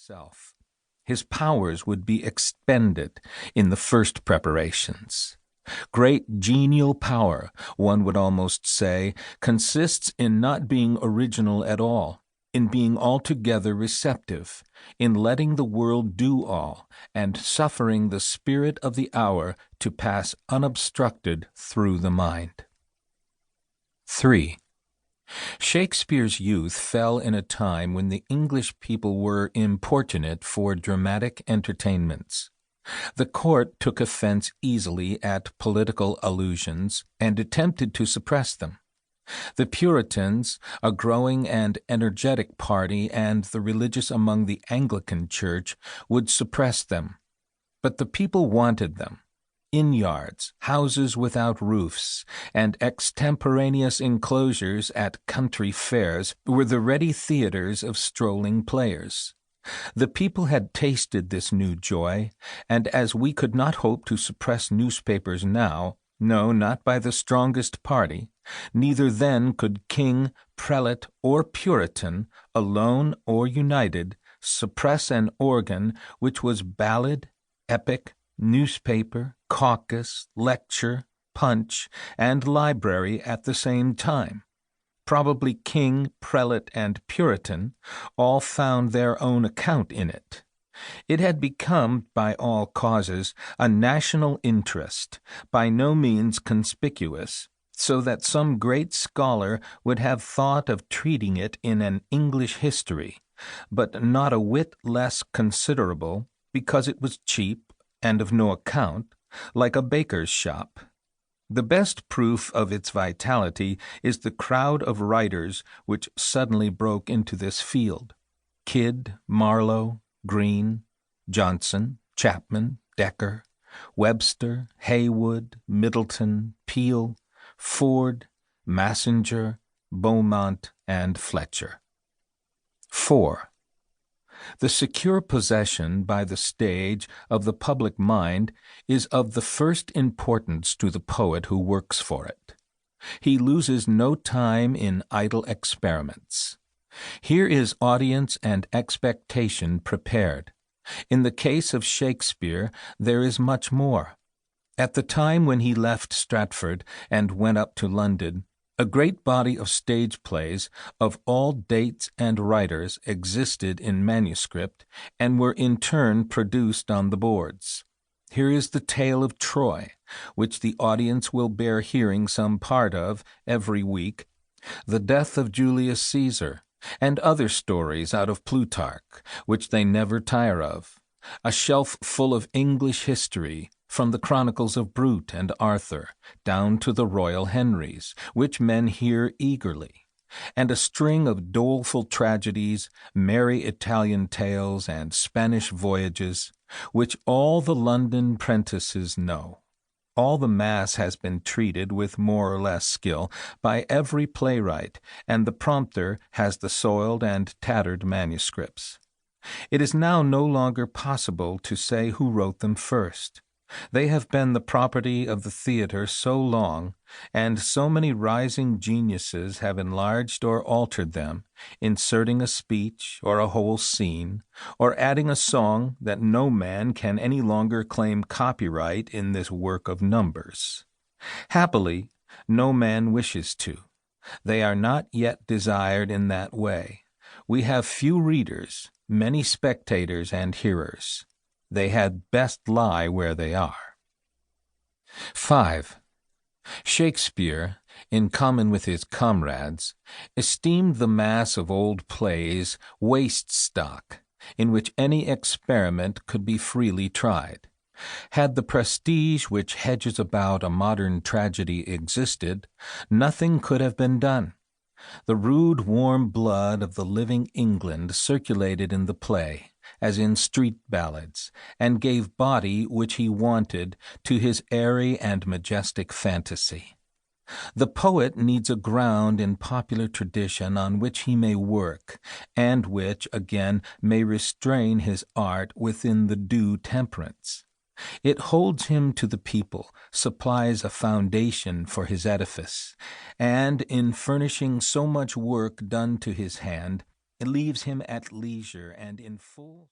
himself. His powers would be expended in the first preparations. Great genial power, one would almost say, consists in not being original at all, in being altogether receptive, in letting the world do all, and suffering the spirit of the hour to pass unobstructed through the mind. 3. Shakespeare's youth fell in a time when the English people were importunate for dramatic entertainments. The court took offense easily at political allusions and attempted to suppress them. The Puritans, a growing and energetic party, and the religious among the Anglican Church would suppress them. But the people wanted them. Inn-yards, houses without roofs, and extemporaneous enclosures at country fairs were the ready theaters of strolling players. The people had tasted this new joy, and as we could not hope to suppress newspapers now, no, not by the strongest party, neither then could king, prelate, or Puritan, alone or united, suppress an organ which was ballad, epic, newspaper, caucus, lecture, punch, and library at the same time. Probably king, prelate, and Puritan all found their own account in it. It had become, by all causes, a national interest, by no means conspicuous, so that some great scholar would have thought of treating it in an English history, but not a whit less considerable, because it was cheap and of no account, like a baker's shop. The best proof of its vitality is the crowd of writers which suddenly broke into this field. Kidd, Marlowe, Greene, Johnson, Chapman, Dekker, Webster, Heywood, Middleton, Peele, Ford, Massinger, Beaumont, and Fletcher. 4. The secure possession by the stage of the public mind is of the first importance to the poet who works for it. He loses no time in idle experiments. Here is audience and expectation prepared. In the case of Shakespeare, there is much more. At the time when he left Stratford and went up to London, a great body of stage plays of all dates and writers existed in manuscript and were in turn produced on the boards. Here is the tale of Troy, which the audience will bear hearing some part of every week, the death of Julius Caesar, and other stories out of Plutarch, which they never tire of, a shelf full of English history, from the chronicles of Brute and Arthur down to the Royal Henrys, which men hear eagerly, and a string of doleful tragedies, merry Italian tales, and Spanish voyages, which all the London prentices know. All the mass has been treated with more or less skill by every playwright, and the prompter has the soiled and tattered manuscripts. It is now no longer possible to say who wrote them first. They have been the property of the theatre so long, and so many rising geniuses have enlarged or altered them, inserting a speech or a whole scene, or adding a song, that no man can any longer claim copyright in this work of numbers. Happily, no man wishes to. They are not yet desired in that way. We have few readers, many spectators and hearers. They had best lie where they are. 5. Shakespeare, in common with his comrades, esteemed the mass of old plays waste stock, in which any experiment could be freely tried. Had the prestige which hedges about a modern tragedy existed, nothing could have been done. The rude, warm blood of the living England circulated in the play, as in street ballads, and gave body which he wanted to his airy and majestic fantasy. The poet needs a ground in popular tradition on which he may work, and which, again, may restrain his art within the due temperance. It holds him to the people, supplies a foundation for his edifice, and, in furnishing so much work done to his hand, it leaves him at leisure and in full